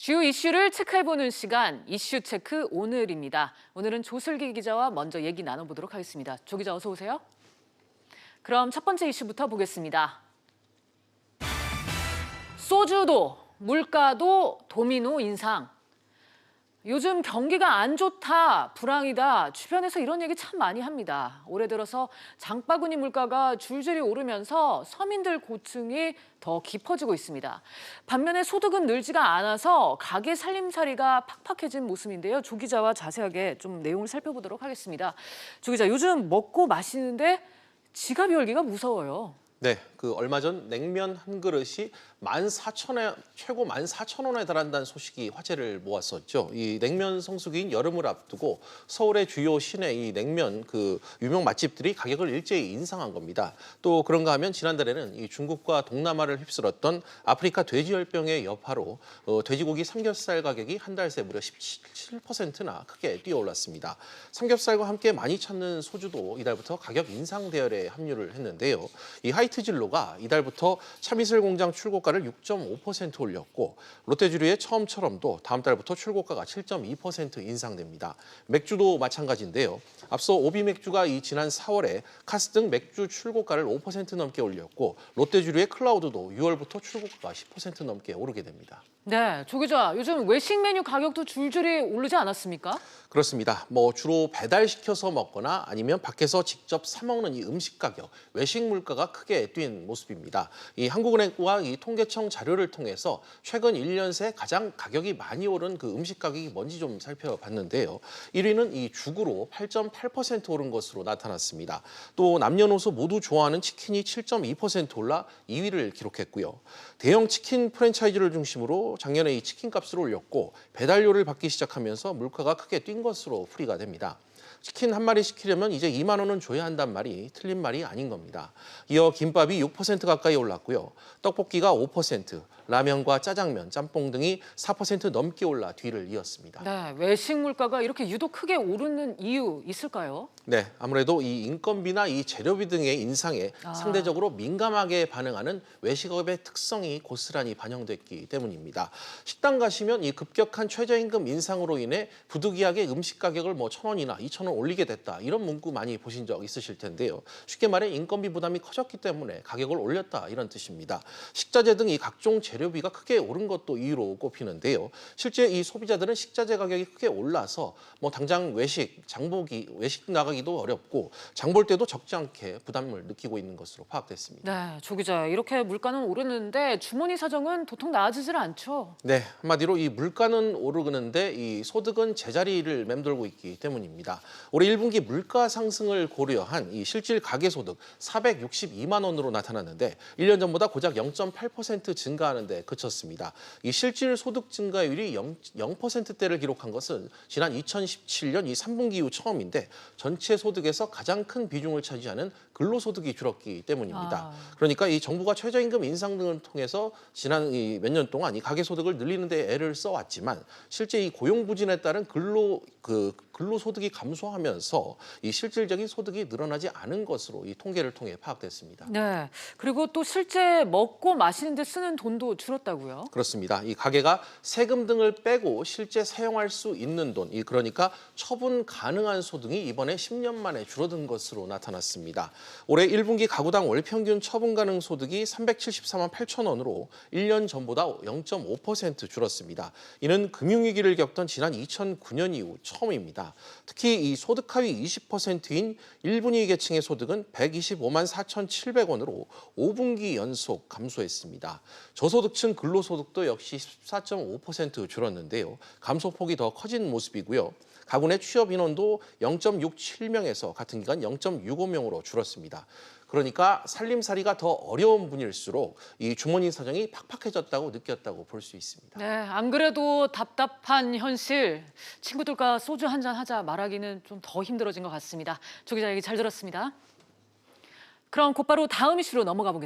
주요 이슈를 체크해보는 시간, 이슈 체크 오늘입니다. 오늘은 조슬기 기자와 먼저 얘기 나눠보도록 하겠습니다. 조 기자 어서 오세요. 그럼 첫 번째 이슈부터 보겠습니다. 소주도, 물가도 도미노 인상. 요즘 경기가 안 좋다, 불황이다, 주변에서 이런 얘기 참 많이 합니다. 올해 들어서 장바구니 물가가 줄줄이 오르면서 서민들 고충이 더 깊어지고 있습니다. 반면에 소득은 늘지가 않아서 가게 살림살이가 팍팍해진 모습인데요. 조 기자와 자세하게 좀 내용을 살펴보도록 하겠습니다. 조 기자, 요즘 먹고 마시는데 지갑 열기가 무서워요. 네, 얼마 전 냉면 한 그릇이 14,000원, 최고 14,000원에 달한다는 소식이 화제를 모았었죠. 이 냉면 성수기인 여름을 앞두고 서울의 주요 시내 이 냉면 유명 맛집들이 가격을 일제히 인상한 겁니다. 또 그런가 하면 지난달에는 이 중국과 동남아를 휩쓸었던 아프리카 돼지열병의 여파로 돼지고기 삼겹살 가격이 한 달 새 무려 17%나 크게 뛰어올랐습니다. 삼겹살과 함께 많이 찾는 소주도 이달부터 가격 인상 대열에 합류를 했는데요. 이 하이트진로가 이달부터 참이슬 공장 출고가를 6.5% 올렸고 롯데주류의 처음처럼도 다음 달부터 출고가가 7.2% 인상됩니다. 맥주도 마찬가지인데요. 앞서 오비맥주가 지난 4월에 카스 등 맥주 출고가를 5% 넘게 올렸고 롯데주류의 클라우드도 6월부터 출고가가 10% 넘게 오르게 됩니다. 네, 조 기자, 요즘 외식 메뉴 가격도 줄줄이 오르지 않았습니까? 그렇습니다. 주로 배달시켜서 먹거나 아니면 밖에서 직접 사 먹는 이 음식 가격, 외식 물가가 크게 뛴 모습입니다. 이 한국은행과 이 통계청 자료를 통해서 최근 1년 새 가장 가격이 많이 오른 음식 가격이 뭔지 좀 살펴봤는데요. 1위는 이 죽으로 8.8% 오른 것으로 나타났습니다. 또 남녀노소 모두 좋아하는 치킨이 7.2% 올라 2위를 기록했고요. 대형 치킨 프랜차이즈를 중심으로 작년에 이 치킨값을 올렸고 배달료를 받기 시작하면서 물가가 크게 뛴 것으로 풀이가 됩니다. 치킨 한 마리 시키려면 이제 2만 원은 줘야 한단 말이 틀린 말이 아닌 겁니다. 이어 김밥이 6% 가까이 올랐고요. 떡볶이가 5%, 라면과 짜장면, 짬뽕 등이 4% 넘게 올라 뒤를 이었습니다. 네, 외식 물가가 이렇게 유독 크게 오르는 이유 있을까요? 네, 아무래도 이 인건비나 이 재료비 등의 인상에 상대적으로 민감하게 반응하는 외식업의 특성이 고스란히 반영됐기 때문입니다. 식당 가시면 이 급격한 최저임금 인상으로 인해 부득이하게 음식 가격을 1,000원이나 2,000원 올리게 됐다. 이런 문구 많이 보신 적 있으실 텐데요. 쉽게 말해 인건비 부담이 커졌기 때문에 가격을 올렸다 이런 뜻입니다. 식자재 등 이 각종 재료비가 크게 오른 것도 이유로 꼽히는데요. 실제 이 소비자들은 식자재 가격이 크게 올라서 당장 외식 나가기도 어렵고 장 볼 때도 적지 않게 부담을 느끼고 있는 것으로 파악됐습니다. 네, 조 기자, 이렇게 물가는 오르는데 주머니 사정은 도통 나아지질 않죠. 네, 한마디로 이 물가는 오르는데 이 소득은 제자리를 맴돌고 있기 때문입니다. 올해 1분기 물가 상승을 고려한 이 실질 가계소득 462만 원으로 나타났는데 1년 전보다 고작 0.8% 증가하는 데 그쳤습니다. 이 실질 소득 증가율이 0%대를 기록한 것은 지난 2017년 이 3분기 이후 처음인데 전체 소득에서 가장 큰 비중을 차지하는 근로소득이 줄었기 때문입니다. 그러니까 이 정부가 최저임금 인상 등을 통해서 지난 몇 년 동안 이 가계소득을 늘리는 데 애를 써왔지만 실제 이 고용 부진에 따른 근로소득이 감소하면서 이 실질적인 소득이 늘어나지 않은 것으로 이 통계를 통해 파악됐습니다. 네, 그리고 또 실제 먹고 마시는 데 쓰는 돈도 줄었다고요? 그렇습니다. 이 가게가 세금 등을 빼고 실제 사용할 수 있는 돈, 그러니까 처분 가능한 소득이 이번에 10년 만에 줄어든 것으로 나타났습니다. 올해 1분기 가구당 월평균 처분 가능 소득이 374만 8천 원으로 1년 전보다 0.5% 줄었습니다. 이는 금융위기를 겪던 지난 2009년 이후 처음입니다. 특히 이 소득 하위 20%인 1분위 계층의 소득은 125만 4,700원으로 5분기 연속 감소했습니다. 저소득층 근로소득도 역시 14.5% 줄었는데요. 감소폭이 더 커진 모습이고요. 가구 내 취업 인원도 0.67명에서 같은 기간 0.65명으로 줄었습니다. 그러니까 살림살이가 더 어려운 분일수록 이 주머니 사정이 팍팍해졌다고 느꼈다고 볼 수 있습니다. 네, 안 그래도 답답한 현실, 친구들과 소주 한잔 하자 말하기는 좀 더 힘들어진 것 같습니다. 조 기자 얘기 잘 들었습니다. 그럼 곧바로 다음 이슈로 넘어가 보겠습니다.